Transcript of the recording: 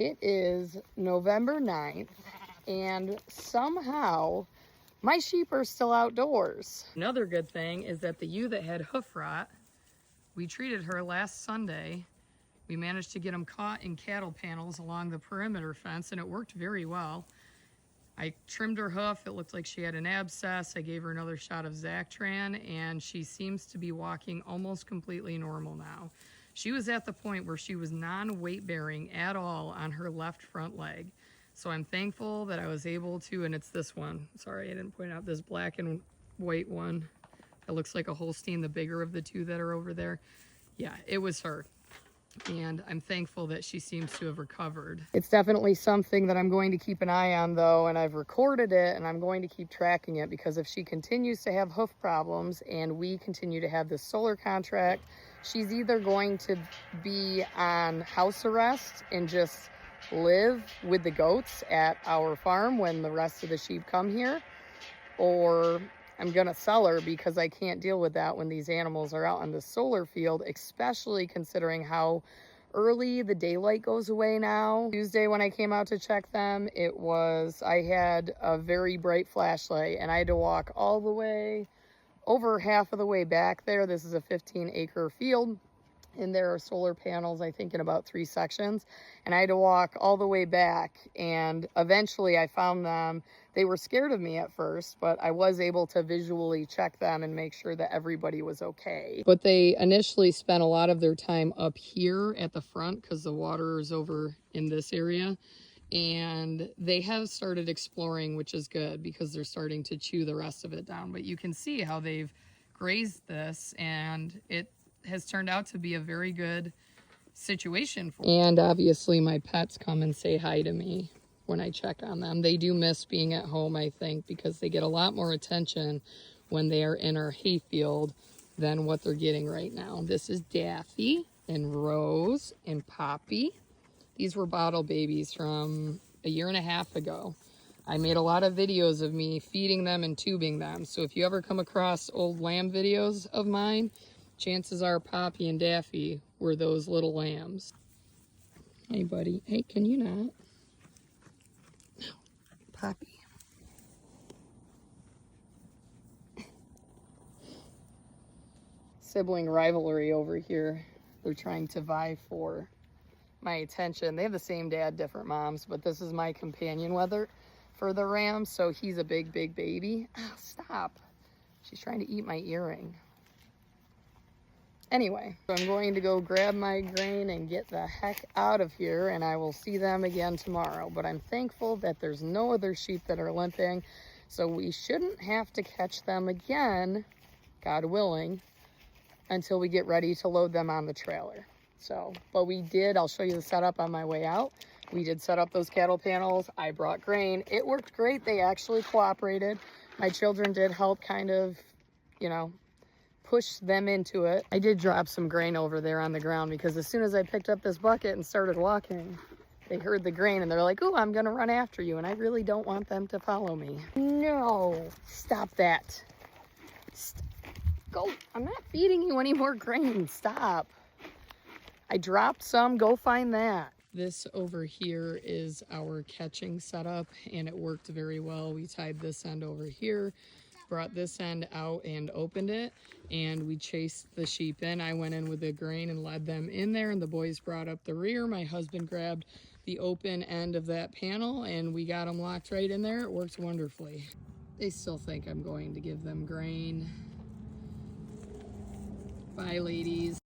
It is November 9th, and somehow my sheep are still outdoors. Another good thing is that the ewe that had hoof rot, we treated her last Sunday. We managed to get them caught in cattle panels along the perimeter fence, and it worked very well. I trimmed her hoof. It looked like she had an abscess. I gave her another shot of Zactran, and she seems to be walking almost completely normal now. She was at the point where she was non-weight bearing at all on her left front leg. So I'm thankful that I was able to, and it's this one. Sorry, I didn't point out this black and white one. It looks like a Holstein, the bigger of the two that are over there. Yeah, it was her. And I'm thankful that she seems to have recovered. It's definitely something that I'm going to keep an eye on though, and I've recorded it and I'm going to keep tracking it, because if she continues to have hoof problems and we continue to have this solar contract, she's either going to be on house arrest and just live with the goats at our farm when the rest of the sheep come here, or I'm gonna sell her, because I can't deal with that when these animals are out on the solar field, especially considering how early the daylight goes away now. Tuesday when I came out to check them, I had a very bright flashlight and I had to walk all the way over half of the way back there. This is a 15-acre field, and there are solar panels, I think, in about 3 sections. And I had to walk all the way back, and eventually I found them. They were scared of me at first, but I was able to visually check them and make sure that everybody was okay. But they initially spent a lot of their time up here at the front because the water is over in this area. And they have started exploring, which is good because they're starting to chew the rest of it down. But you can see how they've grazed this, and it has turned out to be a very good situation for me. And obviously my pets come and say hi to me when I check on them. They do miss being at home, I think, because they get a lot more attention when they are in our hayfield than what they're getting right now. This is Daffy and Rose and Poppy. These were bottle babies from a year and a half ago. I made a lot of videos of me feeding them and tubing them. So if you ever come across old lamb videos of mine, chances are Poppy and Daffy were those little lambs. Hey, buddy. Hey, can you not? No. Poppy. Sibling rivalry over here. They're trying to vie for my attention. They have the same dad, different moms, but this is my companion weather for the ram, so he's a big baby. Oh, stop. She's trying to eat my earring. Anyway, so I'm going to go grab my grain and get the heck out of here, and I will see them again tomorrow. But I'm thankful that there's no other sheep that are limping, so we shouldn't have to catch them again, God willing, until we get ready to load them on the trailer. So, but we did, I'll show you the setup on my way out. We did set up those cattle panels. I brought grain. It worked great. They actually cooperated. My children did help kind of, you know, push them into it. I did drop some grain over there on the ground because as soon as I picked up this bucket and started walking, they heard the grain and they're like, oh, I'm gonna run after you. And I really don't want them to follow me. No, stop that. Go, I'm not feeding you any more grain, stop. I dropped some, go find that. This over here is our catching setup, and it worked very well. We tied this end over here, brought this end out and opened it, and we chased the sheep in. I went in with the grain and led them in there, and the boys brought up the rear. My husband grabbed the open end of that panel, and we got them locked right in there. It worked wonderfully. They still think I'm going to give them grain. Bye, ladies.